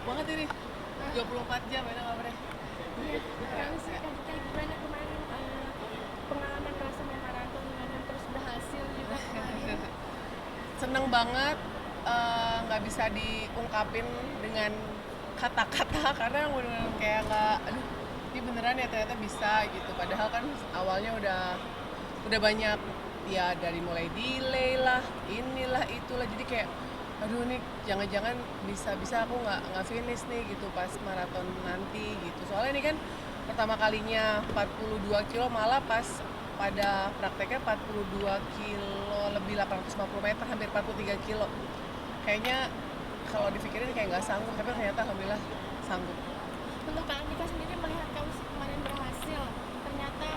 muluk banget ini. 24 jam enak nggak bre? Iya, kalau misalkan kita gimana kemarin pengalaman rasa maraton dan terus berhasil juga kemarin. Seneng banget, nggak bisa diungkapin dengan kata-kata karena bener kayak nggak, aduh ini beneran ya ternyata bisa gitu. Padahal kan awalnya udah banyak ya, dari mulai delay lah, inilah itulah, jadi kayak aduh nih jangan-jangan bisa aku nggak finish nih gitu pas maraton nanti gitu. Soalnya ini kan pertama kalinya 42 kilo, malah pas pada prakteknya 42 kilo lebih 850 meter, hampir 43 kilo. Kayaknya kalau dipikirin kayak nggak sanggup, tapi ternyata alhamdulillah sanggup. Untuk Kak Andika sendiri melihat Kak Usi kemarin berhasil, ternyata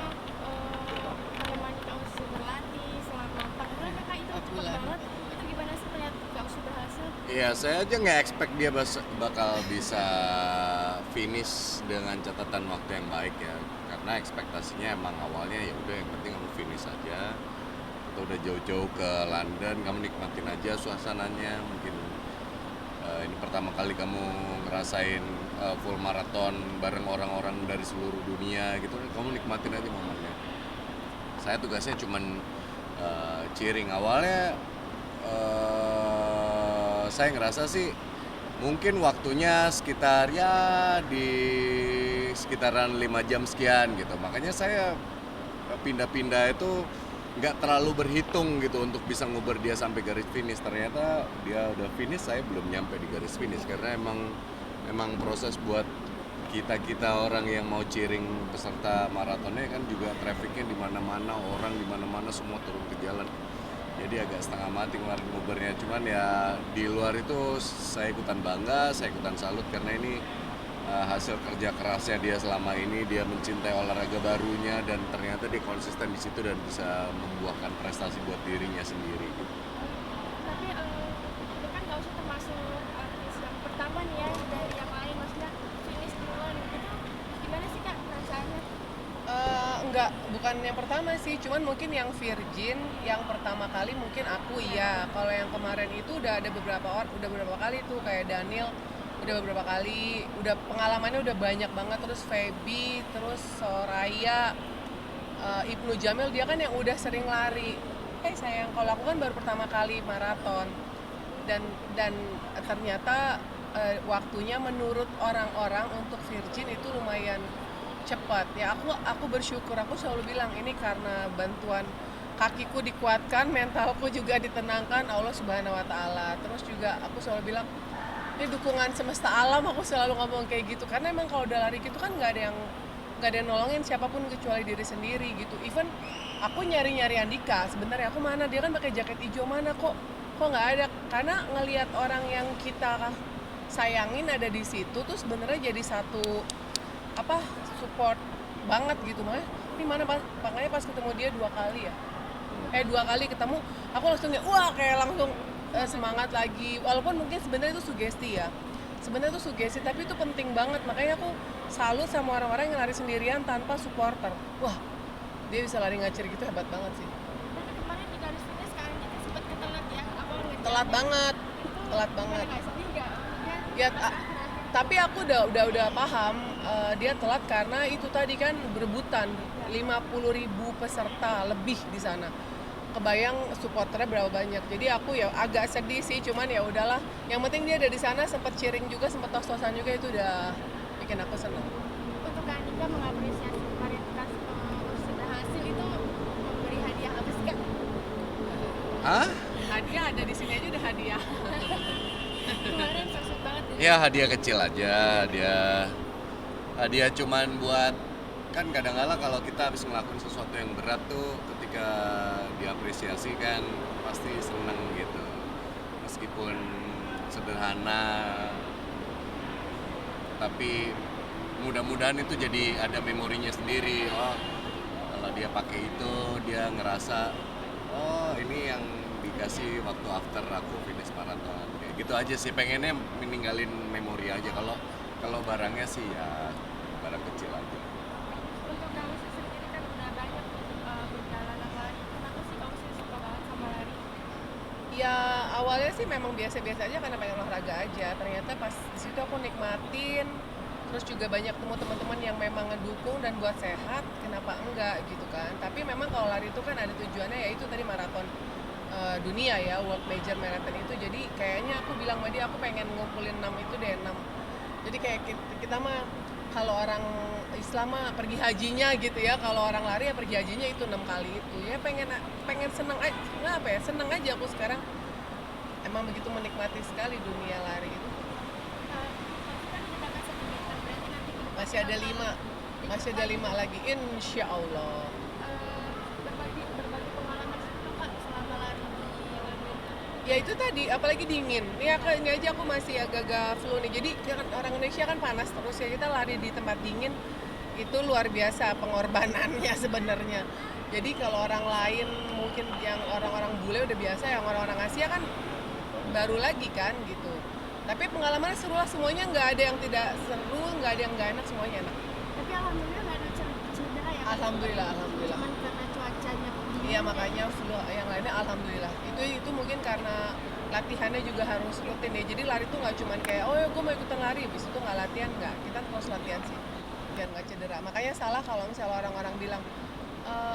menemani Kak Usi berlatih selama 4 bulan ya Kak, itu 4 cepet bulan. banget. Itu gimana sih melihat Kak Usi berhasil? Iya, saya aja nggak expect dia bakal bisa finish dengan catatan waktu yang baik ya. Karena ekspektasinya emang awalnya ya udah yang penting kamu finish aja. Atau udah jauh-jauh ke London, kamu nikmatin aja suasananya. Mungkin ini pertama kali kamu ngerasain full maraton bareng orang-orang dari seluruh dunia gitu. Kamu nikmatin aja momennya. Saya tugasnya cuman cheering. Awalnya saya ngerasa sih mungkin waktunya sekitar ya di sekitaran 5 jam sekian gitu. Makanya saya pindah-pindah itu nggak terlalu berhitung gitu untuk bisa nguber dia sampai garis finish. Ternyata dia udah finish, saya belum nyampe di garis finish karena emang proses buat kita orang yang mau cheering peserta maratonnya kan juga trafficnya di mana-mana, orang di mana-mana semua turun ke jalan. Jadi agak setengah mati kemarin ngubernya, cuman ya di luar itu saya ikutan bangga, saya ikutan salut karena ini hasil kerja kerasnya dia selama ini. Dia mencintai olahraga barunya dan ternyata dia konsisten di situ dan bisa membuahkan prestasi buat dirinya sendiri gitu. Tapi itu kan Kak Usi termasuk artis yang pertama nih ya dari yang lain, maksudnya finish duluan. Itu gimana sih Kak perasaannya? Enggak, bukan yang pertama sih, cuman mungkin yang virgin, yang pertama kali mungkin aku iya. Kalau yang kemarin itu udah ada beberapa orang, udah beberapa kali tuh kayak Daniel udah beberapa kali, udah pengalamannya udah banyak banget. Terus Feby, terus Soraya, Ibnu Jamil, dia kan yang udah sering lari. Sayang, kalau aku kan baru pertama kali maraton dan ternyata waktunya menurut orang-orang untuk virgin itu lumayan cepat ya. Aku bersyukur, aku selalu bilang ini karena bantuan kakiku dikuatkan, mentalku juga ditenangkan Allah Subhanahu wa taala. Terus juga aku selalu bilang ini dukungan semesta alam, aku selalu ngomong kayak gitu karena emang kalau udah lari gitu kan nggak ada yang nolongin siapapun kecuali diri sendiri gitu. Even aku nyari Andika sebenarnya, aku mana, dia kan pakai jaket hijau, mana kok nggak ada. Karena ngelihat orang yang kita sayangin ada di situ tuh sebenarnya jadi satu support banget gitu. Makanya ini mana makanya pas ketemu dia 2 kali ya, 2 kali ketemu aku langsung kayak langsung semangat lagi. Walaupun mungkin sebenarnya itu sugesti ya, tapi itu penting banget. Makanya aku salut sama orang-orang yang lari sendirian tanpa supporter. Wah, dia bisa lari ngacir gitu, hebat banget sih. Tapi kemarin di garis finish Kak Andika sempat ketelat ya, awal ngejar. Telat banget. Nggak sedih nggak? Ya, tapi aku udah paham dia telat karena itu tadi kan berebutan 50.000 peserta lebih di sana. Kebayang supporternya berapa banyak. Jadi aku ya agak sedih sih, cuman ya udahlah. Yang penting dia ada di sana, sempat cheering juga, sempat tos-tosan juga, itu udah bikin aku seneng. Untuk Kak Andika mengapresiasi kemarin Kak Usi berhasil itu memberi hadiah apa sih Kak? Hah? Hadiah ada di sini aja, udah hadiah. Kemarin sosok banget Ya hadiah kecil aja, hadiah cuman buat, kan kadang-kala kalau kita habis ngelakuin sesuatu yang berat tuh ketika diapresiasi kan pasti seneng gitu. Meskipun sederhana, tapi mudah-mudahan itu jadi ada memorinya sendiri. Oh, kalau dia pakai itu dia ngerasa oh ini yang dikasih waktu after aku finish maraton. Kayak gitu aja sih, pengennya meninggalin memori aja. Kalau barangnya sih ya barang kecil aja. Untuk Kak Usi sendiri kan udah banyak berjalan lari. Kenapa sih Kak Usi suka banget sama lari? Ya awalnya sih memang biasa-biasa aja karena pengen olahraga aja. Ternyata pas di situ aku nikmatin, terus juga banyak temu teman-teman yang memang ngedukung dan buat sehat, kenapa enggak gitu kan. Tapi memang kalau lari itu kan ada tujuannya, yaitu tadi maraton dunia ya, World Major Marathon itu. Jadi kayaknya aku bilang sama dia, aku pengen ngumpulin 6 itu deh, 6. Jadi kayak kita mah kalau orang Islam mah pergi hajinya gitu ya, kalau orang lari ya pergi hajinya itu 6 kali itu. Ya pengen seneng aja, nggak apa ya, seneng aja aku sekarang. Emang begitu menikmati sekali dunia lari itu. Masih ada 5, masih ada 5 lagi, insya Allah. Berbagi pengalaman itu kak selama lari di London. Ya itu tadi, apalagi dingin. Ini aja aku masih agak-agak flu nih. Jadi kan orang Indonesia kan panas terus ya, kita lari di tempat dingin itu luar biasa pengorbanannya sebenarnya. Jadi kalau orang lain mungkin yang orang-orang bule udah biasa, yang orang-orang Asia kan baru lagi kan gitu. Tapi pengalamannya seru lah, semuanya nggak ada yang tidak seru, nggak ada yang nggak enak, semuanya enak. Tapi alhamdulillah nggak ada cedera ya. Alhamdulillah, alhamdulillah. Cuman karena cuacanya dingin. Iya makanya flu yang lainnya alhamdulillah. Itu mungkin karena latihannya juga harus rutin ya. Jadi lari tuh nggak cuman kayak oh ya gue mau ikutan lari, habis itu nggak latihan, nggak. Kita terus latihan sih biar nggak cedera. Makanya salah kalau misalnya orang-orang bilang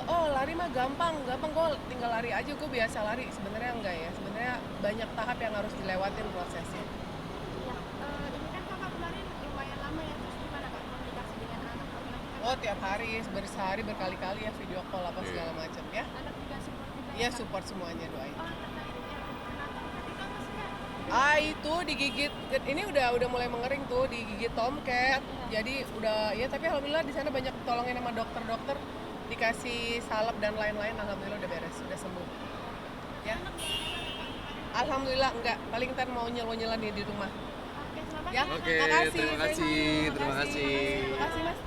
oh lari mah gampang gue tinggal lari aja, gue biasa lari. Sebenarnya enggak ya. Sebenarnya banyak tahap yang harus dilewatin prosesnya. Ya, ini kan kakak kemarin lumayan lama ya, terus gimana kak komunikasi dengan anak apalagi kan Oh tiap hari, bersehari berkali-kali ya video call apa segala macam ya. anak juga support juga Iya ya, Kak? support semuanya, doain. Oh terkait yang kenapa tadi kak masih kak? Itu digigit, ini udah mulai mengering tuh, digigit tomcat. Jadi udah ya, tapi alhamdulillah di sana banyak tolongin sama dokter-dokter, dikasih salep dan lain-lain, alhamdulillah udah beres, udah sembuh. Ya. Alhamdulillah enggak, paling ntar mau nyel-nyelan nih di rumah. Oke selamat Ya. ya, Kak. Oke, Makasih, terima kasih, thank you. terima kasih. Makasih Mas.